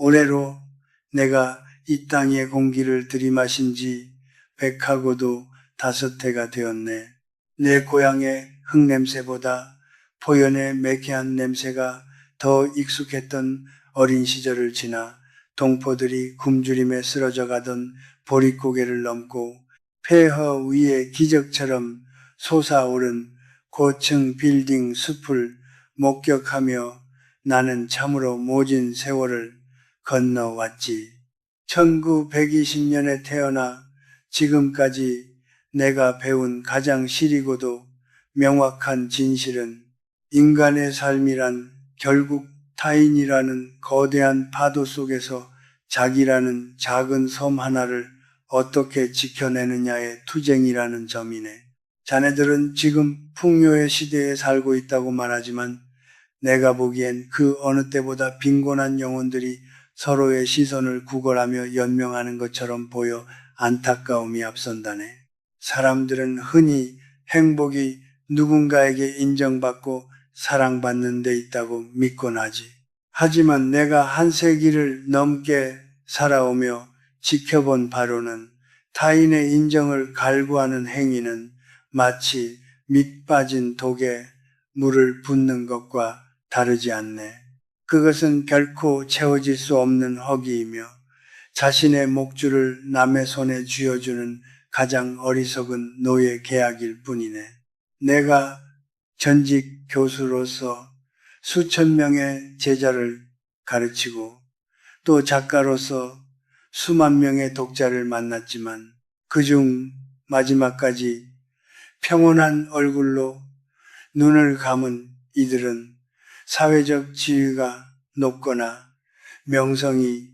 올해로 내가 이 땅의 공기를 들이마신 지 100하고도 5해가 되었네. 내 고향의 흙냄새보다 포연의 매캐한 냄새가 더 익숙했던 어린 시절을 지나 동포들이 굶주림에 쓰러져 가던 보릿고개를 넘고 폐허 위에 기적처럼 솟아오른 고층 빌딩 숲을 목격하며 나는 참으로 모진 세월을 건너왔지. 1920년에 태어나 지금까지 내가 배운 가장 시리고도 명확한 진실은 인간의 삶이란 결국 타인이라는 거대한 파도 속에서 자기라는 작은 섬 하나를 어떻게 지켜내느냐의 투쟁이라는 점이네. 자네들은 지금 풍요의 시대에 살고 있다고 말하지만 내가 보기엔 그 어느 때보다 빈곤한 영혼들이 서로의 시선을 구걸하며 연명하는 것처럼 보여 안타까움이 앞선다네. 사람들은 흔히 행복이 누군가에게 인정받고 사랑받는 데 있다고 믿곤 하지. 하지만 내가 한 세기를 넘게 살아오며 지켜본 바로는 타인의 인정을 갈구하는 행위는 마치 밑 빠진 독에 물을 붓는 것과 다르지 않네. 그것은 결코 채워질 수 없는 허기이며 자신의 목줄을 남의 손에 쥐어주는 가장 어리석은 노예 계약일 뿐이네. 내가 전직 교수로서 수천 명의 제자를 가르치고 또 작가로서 수만 명의 독자를 만났지만 그중 마지막까지 평온한 얼굴로 눈을 감은 이들은 사회적 지위가 높거나 명성이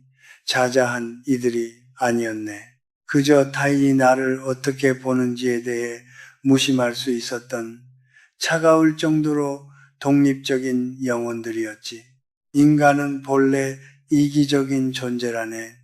자자한 이들이 아니었네. 그저 타인이 나를 어떻게 보는지에 대해 무심할 수 있었던 차가울 정도로 독립적인 영혼들이었지. 인간은 본래 이기적인 존재라네.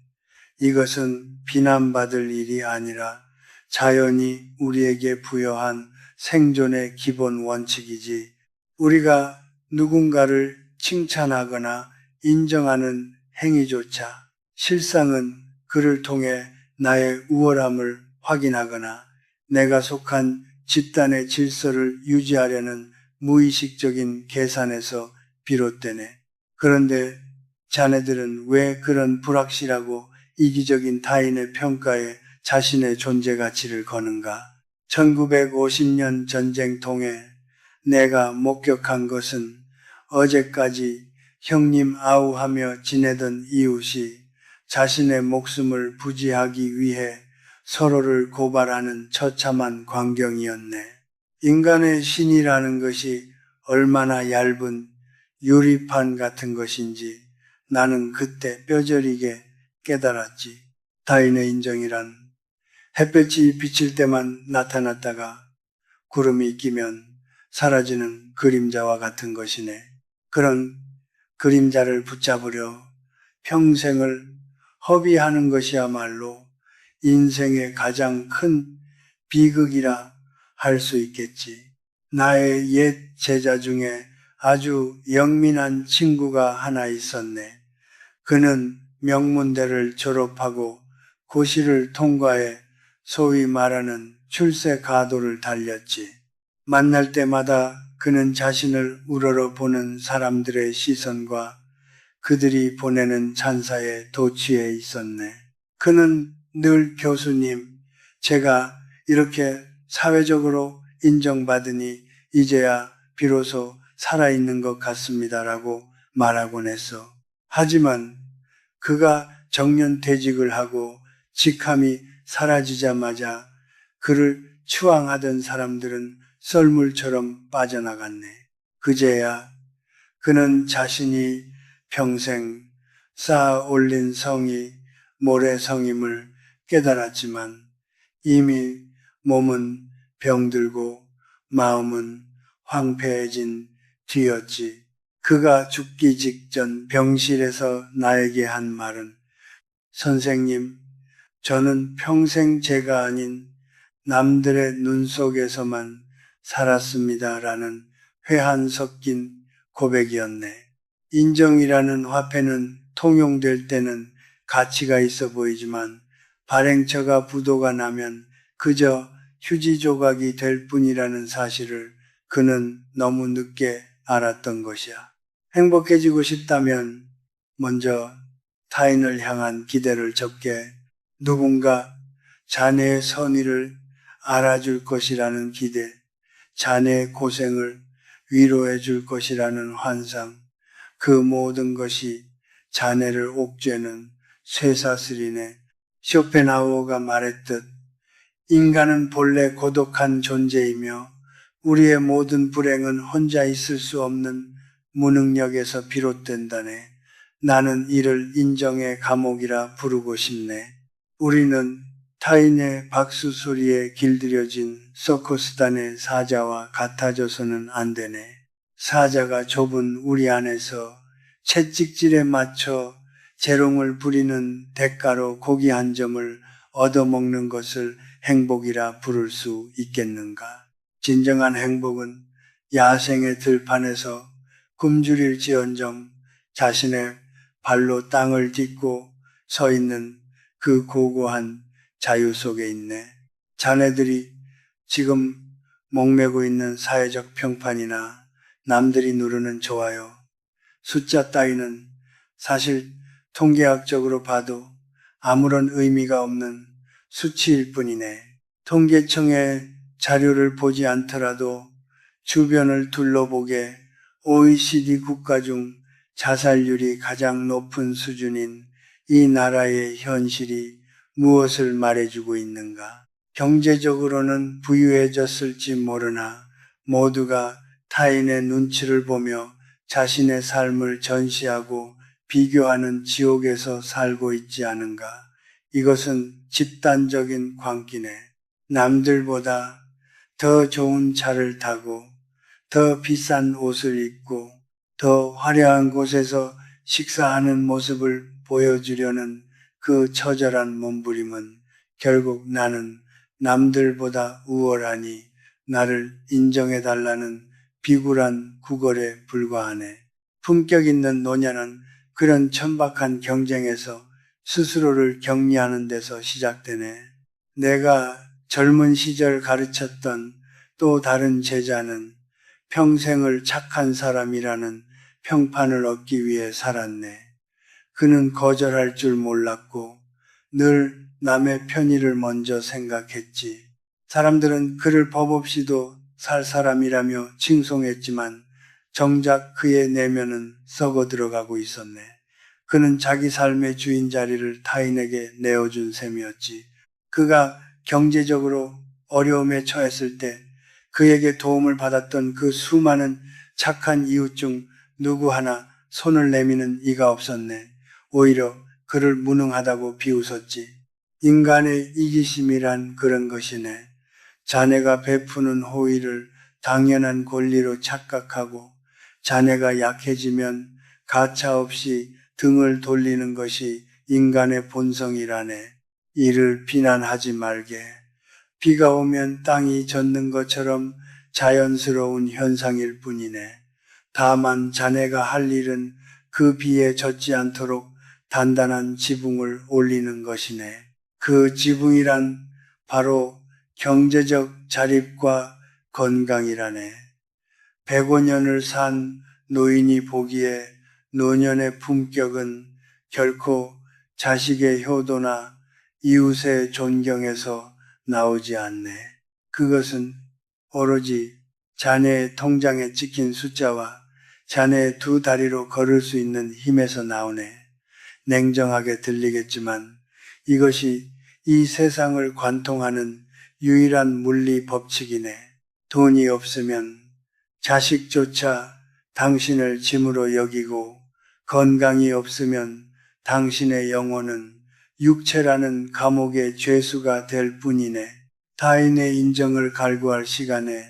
이것은 비난받을 일이 아니라 자연이 우리에게 부여한 생존의 기본 원칙이지. 우리가 누군가를 칭찬하거나 인정하는 행위조차 실상은 그를 통해 나의 우월함을 확인하거나 내가 속한 집단의 질서를 유지하려는 무의식적인 계산에서 비롯되네. 그런데 자네들은 왜 그런 불확실하고 이기적인 타인의 평가에 자신의 존재 가치를 거는가? 1950년 전쟁통에 내가 목격한 것은 어제까지 형님 아우하며 지내던 이웃이 자신의 목숨을 부지하기 위해 서로를 고발하는 처참한 광경이었네. 인간의 신이라는 것이 얼마나 얇은 유리판 같은 것인지 나는 그때 뼈저리게 깨달았지. 타인의 인정이란 햇볕이 비칠 때만 나타났다가 구름이 끼면 사라지는 그림자와 같은 것이네. 그런 그림자를 붙잡으려 평생을 허비하는 것이야말로 인생의 가장 큰 비극이라 할 수 있겠지. 나의 옛 제자 중에 아주 영민한 친구가 하나 있었네. 그는 명문대를 졸업하고 고시를 통과해 소위 말하는 출세가도를 달렸지. 만날 때마다 그는 자신을 우러러보는 사람들의 시선과 그들이 보내는 찬사에 도취해 있었네. 그는 늘 교수님, 제가 이렇게 사회적으로 인정받으니 이제야 비로소 살아있는 것 같습니다라고 말하곤 했어. 하지만 그가 정년퇴직을 하고 직함이 사라지자마자 그를 추앙하던 사람들은 썰물처럼 빠져나갔네. 그제야 그는 자신이 평생 쌓아 올린 성이 모래성임을 깨달았지만 이미 몸은 병들고 마음은 황폐해진 뒤였지. 그가 죽기 직전 병실에서 나에게 한 말은 선생님, 저는 평생 제가 아닌 남들의 눈 속에서만 살았습니다라는 회한 섞인 고백이었네. 인정이라는 화폐는 통용될 때는 가치가 있어 보이지만 발행처가 부도가 나면 그저 휴지 조각이 될 뿐이라는 사실을 그는 너무 늦게 알았던 것이야. 행복해지고 싶다면 먼저 타인을 향한 기대를 접게, 누군가 자네의 선의를 알아줄 것이라는 기대, 자네의 고생을 위로해 줄 것이라는 환상, 그 모든 것이 자네를 옥죄는 쇠사슬이네. 쇼펜하우어가 말했듯 인간은 본래 고독한 존재이며 우리의 모든 불행은 혼자 있을 수 없는 무능력에서 비롯된다네. 나는 이를 인정의 감옥이라 부르고 싶네. 우리는 타인의 박수 소리에 길들여진 서커스단의 사자와 같아져서는 안 되네. 사자가 좁은 우리 안에서 채찍질에 맞춰 재롱을 부리는 대가로 고기 한 점을 얻어먹는 것을 행복이라 부를 수 있겠는가? 진정한 행복은 야생의 들판에서 굶주릴지언정 자신의 발로 땅을 딛고 서 있는 그 고고한 자유 속에 있네. 자네들이 지금 목매고 있는 사회적 평판이나 남들이 누르는 좋아요, 숫자 따위는 사실 통계학적으로 봐도 아무런 의미가 없는 수치일 뿐이네. 통계청의 자료를 보지 않더라도 주변을 둘러보게 OECD 국가 중 자살률이 가장 높은 수준인 이 나라의 현실이 무엇을 말해주고 있는가? 경제적으로는 부유해졌을지 모르나 모두가 타인의 눈치를 보며 자신의 삶을 전시하고 비교하는 지옥에서 살고 있지 않은가? 이것은 집단적인 광기네. 남들보다 더 좋은 차를 타고 더 비싼 옷을 입고 더 화려한 곳에서 식사하는 모습을 보여주려는 그 처절한 몸부림은 결국 나는 남들보다 우월하니 나를 인정해달라는 비굴한 구걸에 불과하네. 품격 있는 노년은 그런 천박한 경쟁에서 스스로를 격리하는 데서 시작되네. 내가 젊은 시절 가르쳤던 또 다른 제자는 평생을 착한 사람이라는 평판을 얻기 위해 살았네. 그는 거절할 줄 몰랐고 늘 남의 편의를 먼저 생각했지. 사람들은 그를 법 없이도 살 사람이라며 칭송했지만 정작 그의 내면은 썩어 들어가고 있었네. 그는 자기 삶의 주인 자리를 타인에게 내어준 셈이었지. 그가 경제적으로 어려움에 처했을 때 그에게 도움을 받았던 그 수많은 착한 이웃 중 누구 하나 손을 내미는 이가 없었네. 오히려 그를 무능하다고 비웃었지. 인간의 이기심이란 그런 것이네. 자네가 베푸는 호의를 당연한 권리로 착각하고 자네가 약해지면 가차없이 등을 돌리는 것이 인간의 본성이라네. 이를 비난하지 말게. 비가 오면 땅이 젖는 것처럼 자연스러운 현상일 뿐이네. 다만 자네가 할 일은 그 비에 젖지 않도록 단단한 지붕을 올리는 것이네. 그 지붕이란 바로 경제적 자립과 건강이라네. 105년을 산 노인이 보기에 노년의 품격은 결코 자식의 효도나 이웃의 존경에서 나오지 않네. 그것은 오로지 자네의 통장에 찍힌 숫자와 자네의 두 다리로 걸을 수 있는 힘에서 나오네. 냉정하게 들리겠지만 이것이 이 세상을 관통하는 유일한 물리 법칙이네. 돈이 없으면 자식조차 당신을 짐으로 여기고 건강이 없으면 당신의 영혼은 육체라는 감옥의 죄수가 될 뿐이네. 타인의 인정을 갈구할 시간에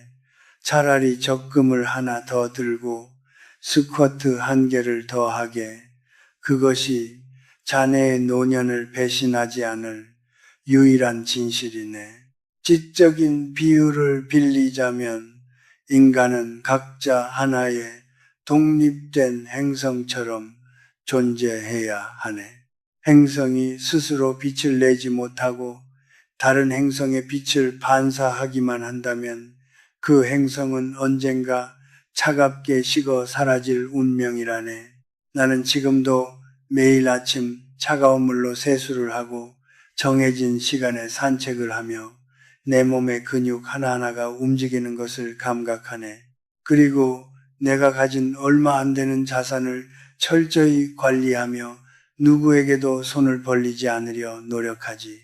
차라리 적금을 하나 더 들고 스쿼트 1개를 더 하게. 그것이 자네의 노년을 배신하지 않을 유일한 진실이네. 지적인 비유를 빌리자면 인간은 각자 하나의 독립된 행성처럼 존재해야 하네. 행성이 스스로 빛을 내지 못하고 다른 행성의 빛을 반사하기만 한다면 그 행성은 언젠가 차갑게 식어 사라질 운명이라네. 나는 지금도 매일 아침 차가운 물로 세수를 하고 정해진 시간에 산책을 하며 내 몸의 근육 하나하나가 움직이는 것을 감각하네. 그리고 내가 가진 얼마 안 되는 자산을 철저히 관리하며 누구에게도 손을 벌리지 않으려 노력하지.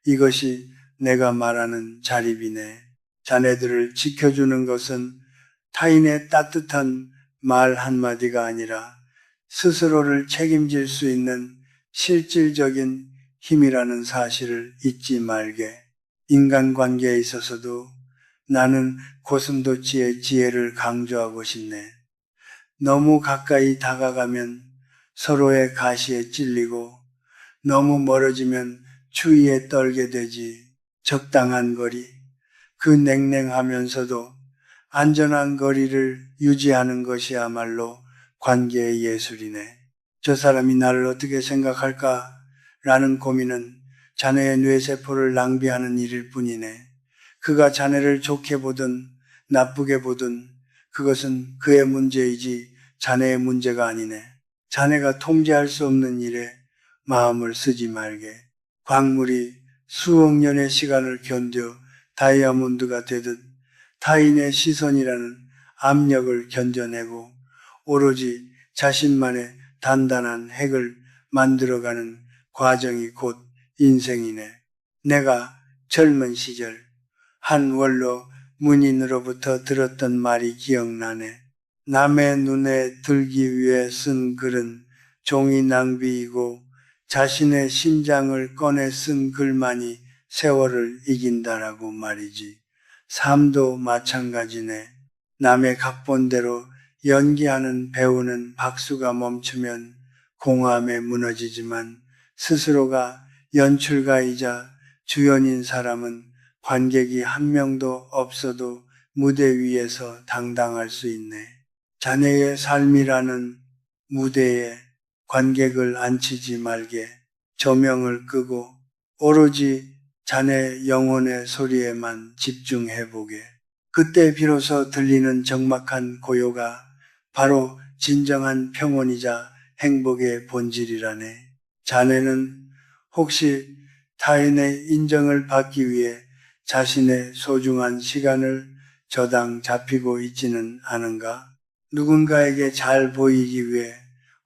이것이 내가 말하는 자립이네. 자네들을 지켜주는 것은 타인의 따뜻한 말 한마디가 아니라 스스로를 책임질 수 있는 실질적인 힘이라는 사실을 잊지 말게. 인간관계에 있어서도 나는 고슴도치의 지혜를 강조하고 싶네. 너무 가까이 다가가면 서로의 가시에 찔리고 너무 멀어지면 추위에 떨게 되지. 적당한 거리, 그 냉랭하면서도 안전한 거리를 유지하는 것이야말로 관계의 예술이네. 저 사람이 나를 어떻게 생각할까? 라는 고민은 자네의 뇌세포를 낭비하는 일일 뿐이네. 그가 자네를 좋게 보든 나쁘게 보든 그것은 그의 문제이지 자네의 문제가 아니네. 자네가 통제할 수 없는 일에 마음을 쓰지 말게. 광물이 수억 년의 시간을 견뎌 다이아몬드가 되듯 타인의 시선이라는 압력을 견뎌내고 오로지 자신만의 단단한 핵을 만들어가는 과정이 곧 인생이네. 내가 젊은 시절 한 원로 문인으로부터 들었던 말이 기억나네. 남의 눈에 들기 위해 쓴 글은 종이 낭비이고 자신의 심장을 꺼내 쓴 글만이 세월을 이긴다라고 말이지. 삶도 마찬가지네. 남의 각본대로 연기하는 배우는 박수가 멈추면 공허함에 무너지지만 스스로가 연출가이자 주연인 사람은 관객이 한 명도 없어도 무대 위에서 당당할 수 있네. 자네의 삶이라는 무대에 관객을 앉히지 말게. 조명을 끄고 오로지 자네 영혼의 소리에만 집중해보게. 그때 비로소 들리는 적막한 고요가 바로 진정한 평온이자 행복의 본질이라네. 자네는 혹시 타인의 인정을 받기 위해 자신의 소중한 시간을 저당 잡히고 있지는 않은가? 누군가에게 잘 보이기 위해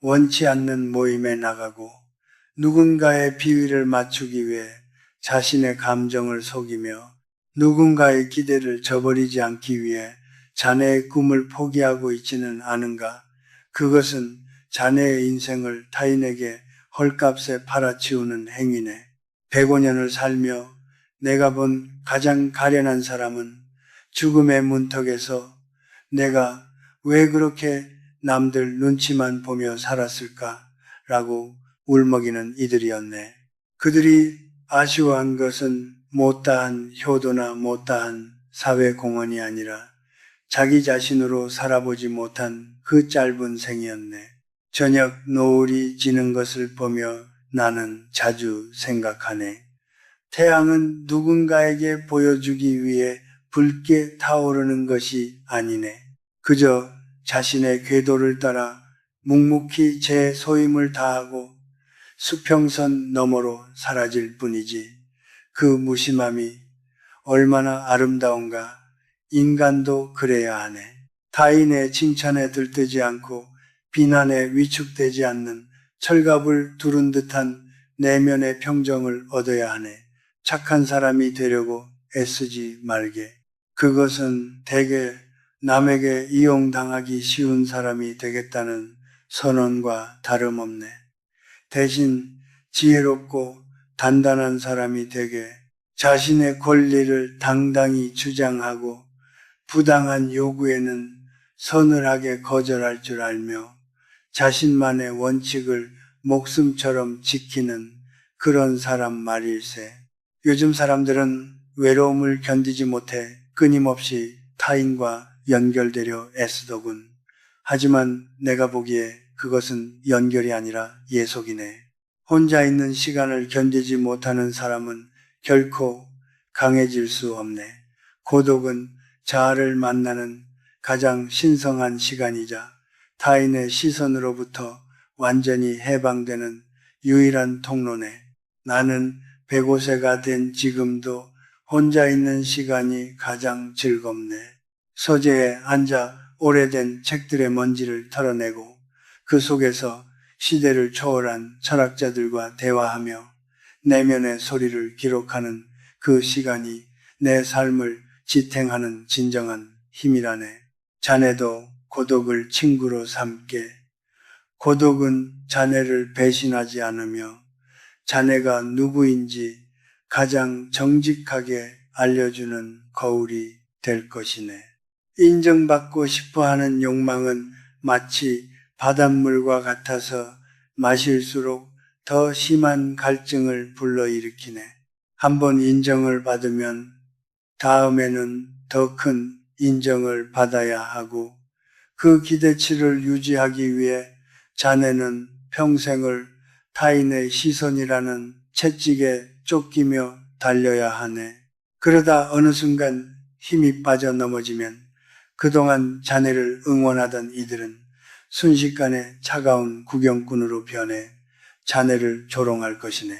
원치 않는 모임에 나가고 누군가의 비위를 맞추기 위해 자신의 감정을 속이며 누군가의 기대를 저버리지 않기 위해 자네의 꿈을 포기하고 있지는 않은가? 그것은 자네의 인생을 타인에게 헐값에 팔아치우는 행위네. 105년을 살며 내가 본 가장 가련한 사람은 죽음의 문턱에서 내가 왜 그렇게 남들 눈치만 보며 살았을까? 라고 울먹이는 이들이었네. 그들이 아쉬워한 것은 못다한 효도나 못다한 사회공헌이 아니라 자기 자신으로 살아보지 못한 그 짧은 생이었네. 저녁 노을이 지는 것을 보며 나는 자주 생각하네. 태양은 누군가에게 보여주기 위해 붉게 타오르는 것이 아니네. 그저 자신의 궤도를 따라 묵묵히 제 소임을 다하고 수평선 너머로 사라질 뿐이지. 그 무심함이 얼마나 아름다운가. 인간도 그래야 하네. 타인의 칭찬에 들뜨지 않고 비난에 위축되지 않는 철갑을 두른 듯한 내면의 평정을 얻어야 하네. 착한 사람이 되려고 애쓰지 말게. 그것은 대개 남에게 이용당하기 쉬운 사람이 되겠다는 선언과 다름없네. 대신 지혜롭고 단단한 사람이 되게 자신의 권리를 당당히 주장하고 부당한 요구에는 서늘하게 거절할 줄 알며 자신만의 원칙을 목숨처럼 지키는 그런 사람 말일세. 요즘 사람들은 외로움을 견디지 못해 끊임없이 타인과 연결되려 애쓰더군. 하지만 내가 보기에 그것은 연결이 아니라 예속이네. 혼자 있는 시간을 견디지 못하는 사람은 결코 강해질 수 없네. 고독은 자아를 만나는 가장 신성한 시간이자 타인의 시선으로부터 완전히 해방되는 유일한 통로네. 나는 105세가 된 지금도 혼자 있는 시간이 가장 즐겁네. 서재에 앉아 오래된 책들의 먼지를 털어내고 그 속에서 시대를 초월한 철학자들과 대화하며 내면의 소리를 기록하는 그 시간이 내 삶을 지탱하는 진정한 힘이라네. 자네도 고독을 친구로 삼게. 고독은 자네를 배신하지 않으며 자네가 누구인지 가장 정직하게 알려주는 거울이 될 것이네. 인정받고 싶어 하는 욕망은 마치 바닷물과 같아서 마실수록 더 심한 갈증을 불러일으키네. 한번 인정을 받으면 다음에는 더 큰 인정을 받아야 하고 그 기대치를 유지하기 위해 자네는 평생을 타인의 시선이라는 채찍에 쫓기며 달려야 하네. 그러다 어느 순간 힘이 빠져 넘어지면 그동안 자네를 응원하던 이들은 순식간에 차가운 구경꾼으로 변해 자네를 조롱할 것이네.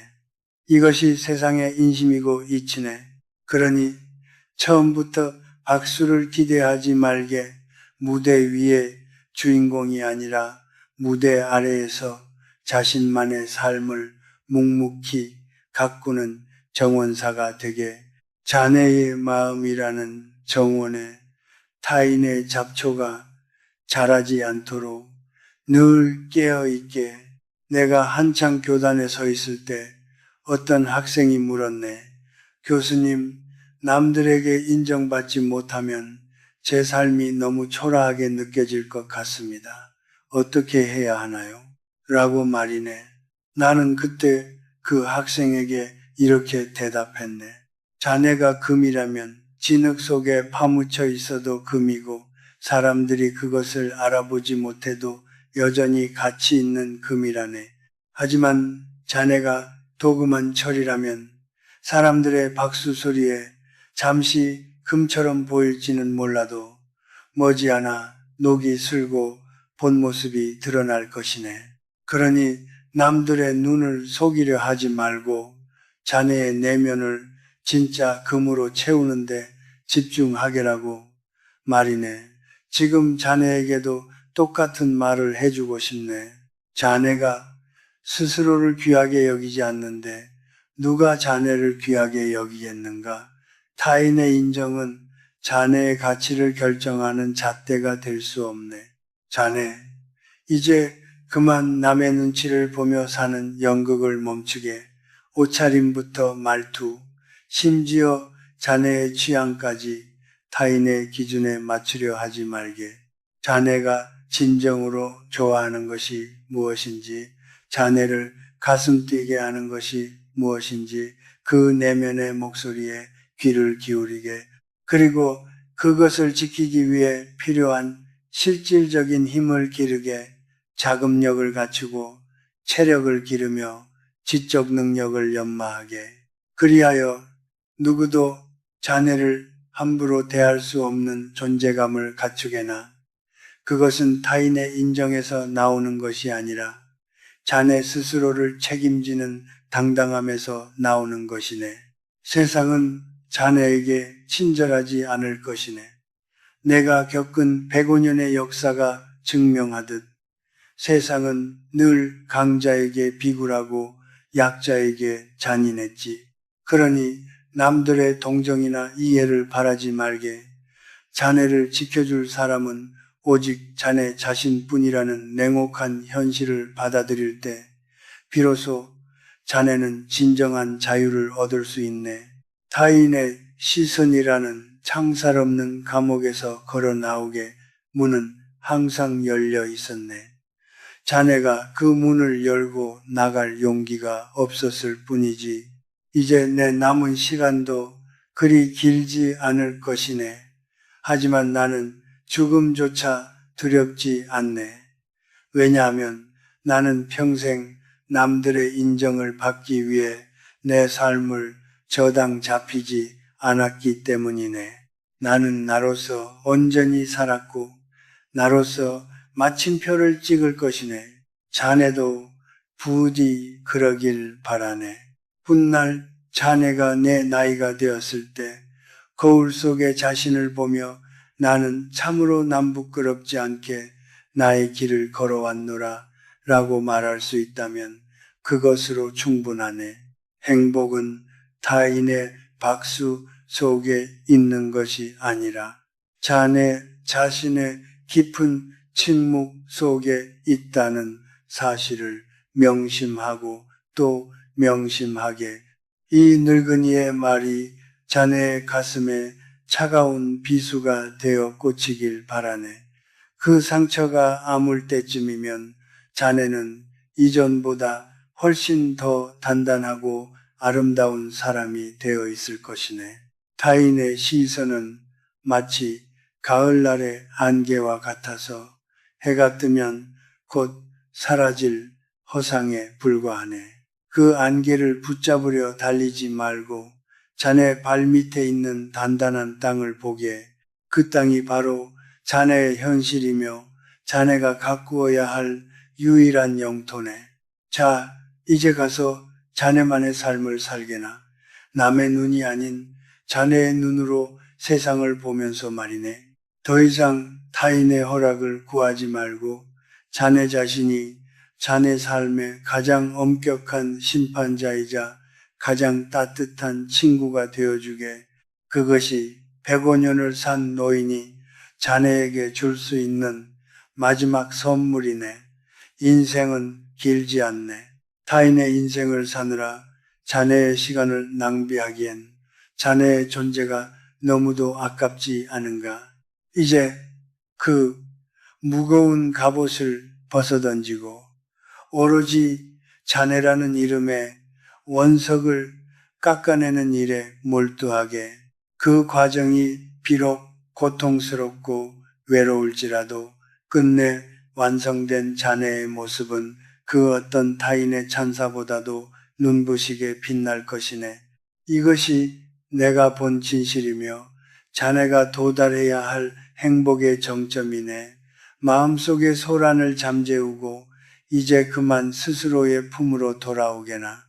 이것이 세상의 인심이고 이치네. 그러니 처음부터 박수를 기대하지 말게. 무대 위의 주인공이 아니라 무대 아래에서 자신만의 삶을 묵묵히 가꾸는 정원사가 되게. 자네의 마음이라는 정원에 타인의 잡초가 자라지 않도록 늘 깨어있게. 내가 한창 교단에 서 있을 때 어떤 학생이 물었네. 교수님, 남들에게 인정받지 못하면 제 삶이 너무 초라하게 느껴질 것 같습니다. 어떻게 해야 하나요? 라고 말이네. 나는 그때 그 학생에게 이렇게 대답했네. 자네가 금이라면 진흙 속에 파묻혀 있어도 금이고 사람들이 그것을 알아보지 못해도 여전히 가치 있는 금이라네. 하지만 자네가 도금한 철이라면 사람들의 박수 소리에 잠시 금처럼 보일지는 몰라도 머지않아 녹이 슬고 본 모습이 드러날 것이네. 그러니 남들의 눈을 속이려 하지 말고 자네의 내면을 진짜 금으로 채우는데 집중하게라고 말이네. 지금 자네에게도 똑같은 말을 해주고 싶네. 자네가 스스로를 귀하게 여기지 않는데 누가 자네를 귀하게 여기겠는가? 타인의 인정은 자네의 가치를 결정하는 잣대가 될 수 없네. 자네, 이제 그만 남의 눈치를 보며 사는 연극을 멈추게. 옷차림부터 말투, 심지어 자네의 취향까지 타인의 기준에 맞추려 하지 말게. 자네가 진정으로 좋아하는 것이 무엇인지, 자네를 가슴 뛰게 하는 것이 무엇인지 그 내면의 목소리에 귀를 기울이게. 그리고 그것을 지키기 위해 필요한 실질적인 힘을 기르게. 자금력을 갖추고 체력을 기르며 지적 능력을 연마하게. 그리하여 누구도 자네를 함부로 대할 수 없는 존재감을 갖추게나. 그것은 타인의 인정에서 나오는 것이 아니라 자네 스스로를 책임지는 당당함에서 나오는 것이네. 세상은 자네에게 친절하지 않을 것이네. 내가 겪은 105년의 역사가 증명하듯 세상은 늘 강자에게 비굴하고 약자에게 잔인했지. 그러니 남들의 동정이나 이해를 바라지 말게. 자네를 지켜줄 사람은 오직 자네 자신뿐이라는 냉혹한 현실을 받아들일 때 비로소 자네는 진정한 자유를 얻을 수 있네. 타인의 시선이라는 창살 없는 감옥에서 걸어 나오게 문은 항상 열려 있었네. 자네가 그 문을 열고 나갈 용기가 없었을 뿐이지. 이제 내 남은 시간도 그리 길지 않을 것이네. 하지만 나는 죽음조차 두렵지 않네. 왜냐하면 나는 평생 남들의 인정을 받기 위해 내 삶을 저당 잡히지 않았기 때문이네. 나는 나로서 온전히 살았고 나로서 마침표를 찍을 것이네. 자네도 부디 그러길 바라네. 훗날 자네가 내 나이가 되었을 때 거울 속에 자신을 보며 나는 참으로 남부끄럽지 않게 나의 길을 걸어왔노라 라고 말할 수 있다면 그것으로 충분하네. 행복은 타인의 박수 속에 있는 것이 아니라 자네 자신의 깊은 침묵 속에 있다는 사실을 명심하고 또 명심하게. 이 늙은이의 말이 자네의 가슴에 차가운 비수가 되어 꽂히길 바라네. 그 상처가 아물 때쯤이면 자네는 이전보다 훨씬 더 단단하고 아름다운 사람이 되어 있을 것이네. 타인의 시선은 마치 가을날의 안개와 같아서 해가 뜨면 곧 사라질 허상에 불과하네. 그 안개를 붙잡으려 달리지 말고 자네 발밑에 있는 단단한 땅을 보게. 그 땅이 바로 자네의 현실이며 자네가 가꾸어야 할 유일한 영토네. 자, 이제 가서 자네만의 삶을 살게나. 남의 눈이 아닌 자네의 눈으로 세상을 보면서 말이네. 더 이상 타인의 허락을 구하지 말고 자네 자신이 자네 삶의 가장 엄격한 심판자이자 가장 따뜻한 친구가 되어주게. 그것이 105년을 산 노인이 자네에게 줄 수 있는 마지막 선물이네. 인생은 길지 않네. 타인의 인생을 사느라 자네의 시간을 낭비하기엔 자네의 존재가 너무도 아깝지 않은가. 이제 그 무거운 갑옷을 벗어던지고 오로지 자네라는 이름의 원석을 깎아내는 일에 몰두하게. 그 과정이 비록 고통스럽고 외로울지라도 끝내 완성된 자네의 모습은 그 어떤 타인의 찬사보다도 눈부시게 빛날 것이네. 이것이 내가 본 진실이며 자네가 도달해야 할 행복의 정점이네. 마음속의 소란을 잠재우고 이제 그만 스스로의 품으로 돌아오게나.